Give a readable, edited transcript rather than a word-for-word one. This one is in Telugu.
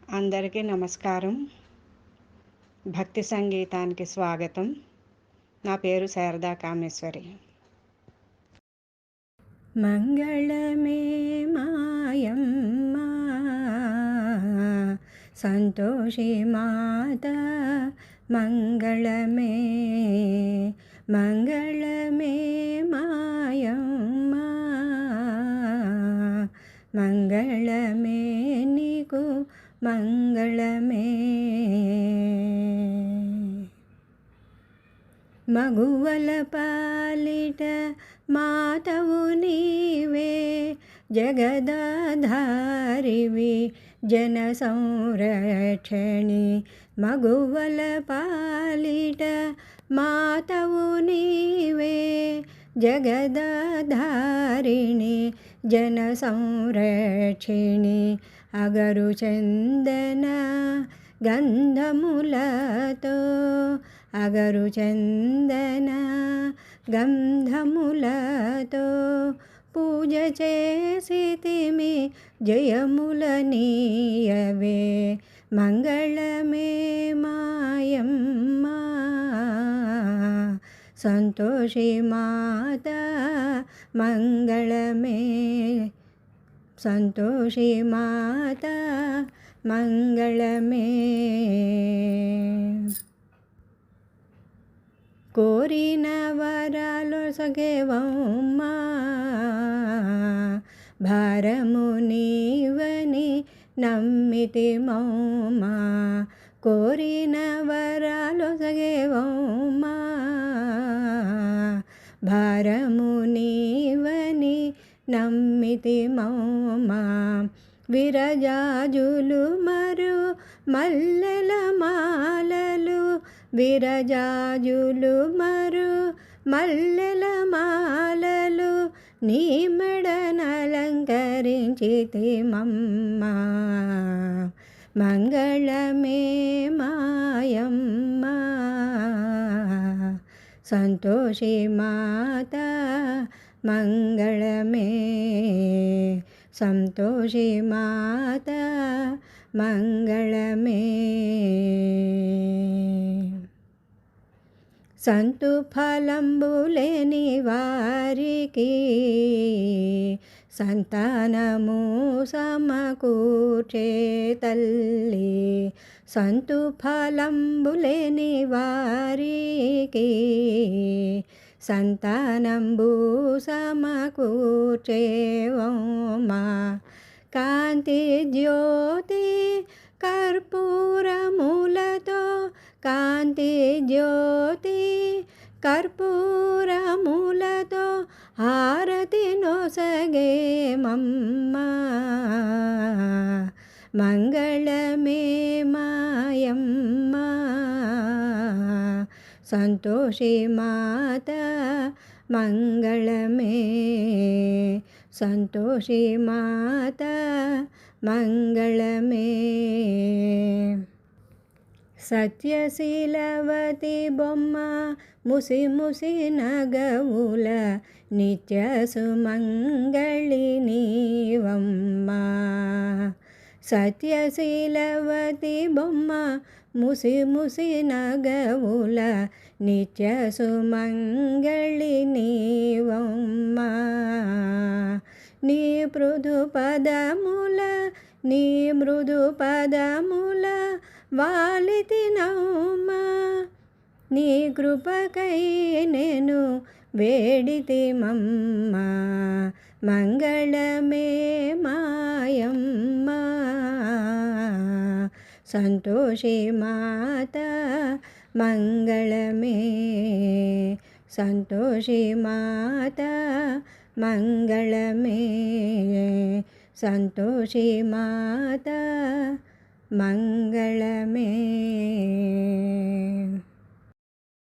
అందరికీ నమస్కారం. భక్తి సంగీతానికి స్వాగతం. నా పేరు శారదా కామేశ్వరి. మంగళమే మాయమ్మ సంతోషి మాత మంగళమే మంగళమే మాయమ్మ మంగళమే నీకు మంగళమే మగువల పాలిట మాతవు నీవే జగదాధారివి జన సంరక్షణి మగువల పాలిట మాతవు నీవే జగదాధారిణి జన సంరక్షిణి అగరు చందన గంధములతో అగరు చందన గంధములతో పూజ చేసితిమి జయములనీయవే మంగళమే మాయమ్మ సంతోషి మాత మంగళమే సంతోషి మాత మంగళమే కోరిన వరాలు సగేవమ్మా భారము నీవని నమ్మితి మౌమా కోరిన వరాలు సగేవమ్మా భారము నీవని నమ్మితి మౌమా విరజాజులు మరు మల్లెల మాలలు విరజాజులు మరు మల్లెల మాలలు నీ మెడనలంకరించితి మమ్మ మంగళమే మాయమ్మ సంతోషి మాత మంగళమే సంతోషి మాత మంగళమే సంతు ఫలంబులేని వారికి సంతానము సమకూర్చే తల్లి సంతు ఫలంబులేని వారికి సంతానంబు సమకూర్చేవమా కాంతి జ్యోతి కర్పూరములతో కాంతి జ్యోతి కర్పూరములతో హారతి నొసగే మమ్మ మంగళమే మాయమ్మ సంతోషి మాత మంగళమే సంతోషి మాత మంగళమే సత్యశీలవతి బొమ్మ ముసి ముసి నగవుల నిత్య సుమంగళి నీవమ్మ సత్యశీలవతి బొమ్మ ముసి ముసి నగవుల నిత్య సుమంగళి నీవమ్మ నీ మృదు పదముల నీ మృదు పదముల వాలితి నౌమ నీ కృపకై నేను వేడితి మమ్మ మంగళమే మాయమ్మ సంతోషి మాత మంగళమే సంతోషి మాత మంగళమే సంతోషి మాత మంగళమే